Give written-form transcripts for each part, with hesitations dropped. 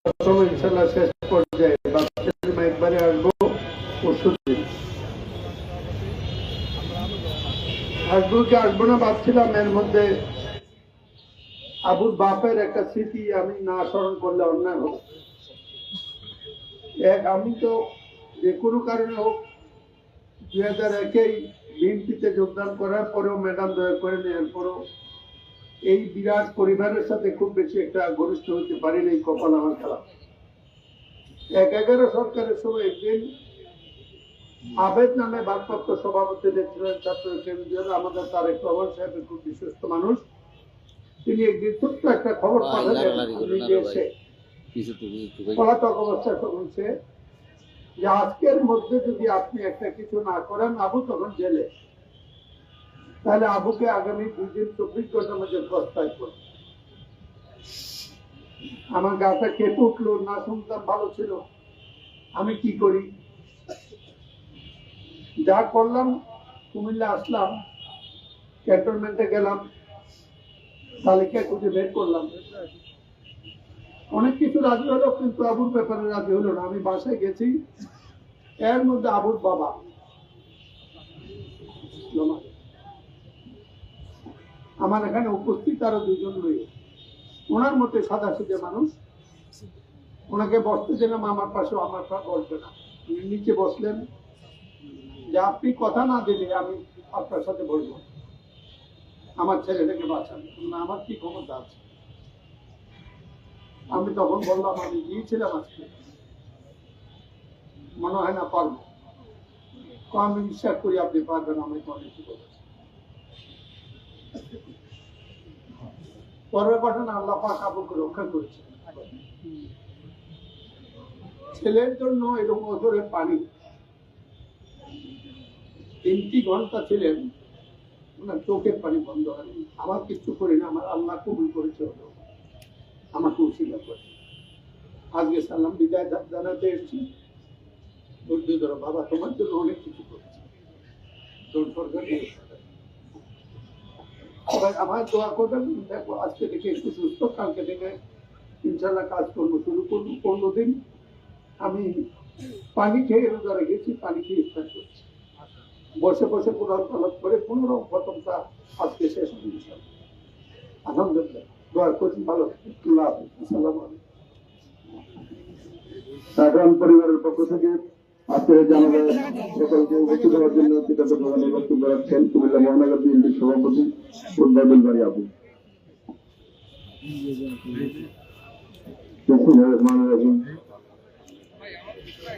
সময় ইনশাল্লাহ শেষ পর্যায়ে একবারে আসবো পরশুদিন। আসবো কি আসবো না ভাবছিলাম, এর মধ্যে আবুর বাপের একটা স্মৃতি আমি না স্মরণ করলে অন্যায় হোক। আমি তো যে কোনো কারণে হোক 2001 বিএনপিতে যোগদান করার পরেও ম্যাডাম দয়া করে নেওয়ার পরেও এই বিরাট পরিবারের সাথে খুব বেশি একটা ঘনিষ্ঠ হতে পারিনি। কপাল আমার খারাপ। 11 সরকারের সময় একদিন আবেদ নামে ভারপ্রাপ্ত সভাপতি ছিলেন ছাত্র কেন্দ্রীয় আমাদের তারেক রহমান সাহেবের খুব বিশ্বস্ত মানুষ। তিনি একদিন ছোট্ট একটা খবর পাঠালেন পলাতক অবস্থায় শুনছে যে আজকের মধ্যে যদি আপনি একটা কিছু না করেন, আবু তখন জেলে, তাহলে আবুকে আগামী 2 দিন 24 ঘন্টার মধ্যে প্রস্তাব করবে। আমার গাটা কেঁপে উঠলো, না শুনতাম ভালো ছিল। আমি কি করি, যা করলাম, কুমিল্লা আসলাম, ক্যান্টনমেন্টে গেলাম, তালিকা খুঁজে বের করলাম। অনেক কিছু রাজি হলো, কিন্তু আবুর ব্যাপারে রাজি হলো না। আমি বাসায় গেছি, এর মধ্যে আবুর বাবা আমার এখানে উপস্থিত, আরো 2 জন রয়েছে। ওনার মতে সাদা সিধে মানুষ, ওনাকে বসতে দিলাম আমার পাশে, আমার পাশে বসবে না। উনি নিচে বসলেন যে আপনি কথা না দিলে আমি আপনার সাথে বসবো, আমার ছেলেটাকে বাঁচান না, আমার কি ক্ষমতা আছে। আমি তখন বললাম আমি গিয়েছিলাম আজকে, মনে হয় না পারবো। আমি বিশ্বাস করি আপনি পারবেন, আমি অনেক কিছু বলেছি। পরের ঘটনা, আল্লাহ পাক আবুকে রক্ষা করেছে। ছেলের জন্য এরকম ওজরে পানি 3 ঘন্টা ছিলেন, ওনার চোখের পানি বন্ধ হয়নি। আমার কিছু করি না, আমার আল্লাহ কবুল করেছে, হলো আমাকে উশিলা করে। আজকে সালাম বিদায় জানাতে এসেছি। ধৈর্য ধরো বাবা, তোমার জন্য অনেক কিছু করেছি। আমার দোয়া করবেন। দেখো আজকে থেকে একটু সুস্থ, কালকে থেকে ইনশাল্লাহ কাজ করবো, শুরু করবো। 15 দিন আমি পানি খেয়ে রোজা রেখেছি, পানি খেয়ে ইফতার করছি। বসে বসে কোরআন তেলাওয়াত করে 15 প্রথমটা আজকে শেষ হয়েছে। আলহামদুলিল্লাহ, দোয়া করছি ভালো। আল্লাহ হাফেজ। আসসালামু আলাইকুম। পরিবারের পক্ষ থেকে আজকের জানাজায় সকলকে উপস্থিত হওয়ার জন্য কৃতজ্ঞতা বক্তব্য রাখছেন কুমিল্লা মহানগর বিএনপির সভাপতি উদ্বোধন বাড়ি আবু।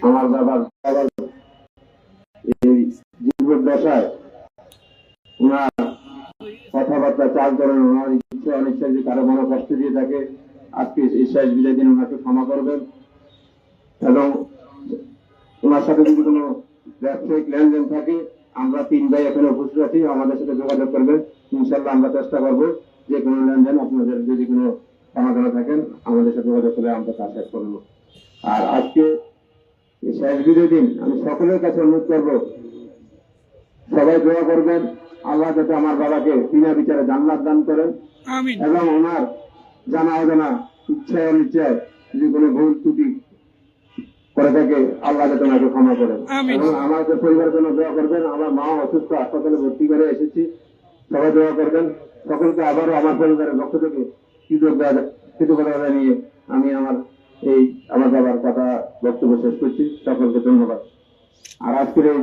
আমার বাবার এই জীবন দশায় ওনার কথাবার্তা চাল করেন, ওনার ইচ্ছা অনিচ্ছা যদি কারো মনে কষ্ট দিয়ে থাকে, আজকে এই শেষ বিদায় দিন ওনাকে ক্ষমা করবেন। এবং ওনার সাথে যদি কোনো ব্যবসায়িক লেনদেন থাকে, আমরা 3 ভাই এখানে উপস্থিত আছি, আমাদের সাথে যোগাযোগ করবেন। ইনশাল্লাহ আমরা চেষ্টা করবো যে কোনো লেনদেন আপনাদের যদি কোনো সমাধান থাকেন আমাদের সাথে যোগাযোগ করে আমরা তা শেষ করবো। আর আজকে শেষ বিদায় দিন আমি সকলের কাছে অনুরোধ করবো, সবাই দোয়া করবেন আল্লাহ যাতে আমার বাবাকে বিনা বিচারে জান্নাত দান করেন, এবং ওনার জানা অজানা ইচ্ছায় অনিচ্ছায় যদি কোনো ভুল ত্রুটি করে থাকে আল্লাহ যাতে ওনাকে ক্ষমা করেন। এবং আমাদের পরিবারের জন্য দোয়া করবেন। আমার মা অসুস্থ, হাসপাতালে ভর্তি করে এসেছি, সবাই দোয়া করবেন। সকলকে আবারও আমার পরিবারের পক্ষ থেকে কৃতজ্ঞতা জানিয়ে আমি আমার বাবার কথা বক্তব্য শেষ করছি। সকলকে ধন্যবাদ। আর আজকের এই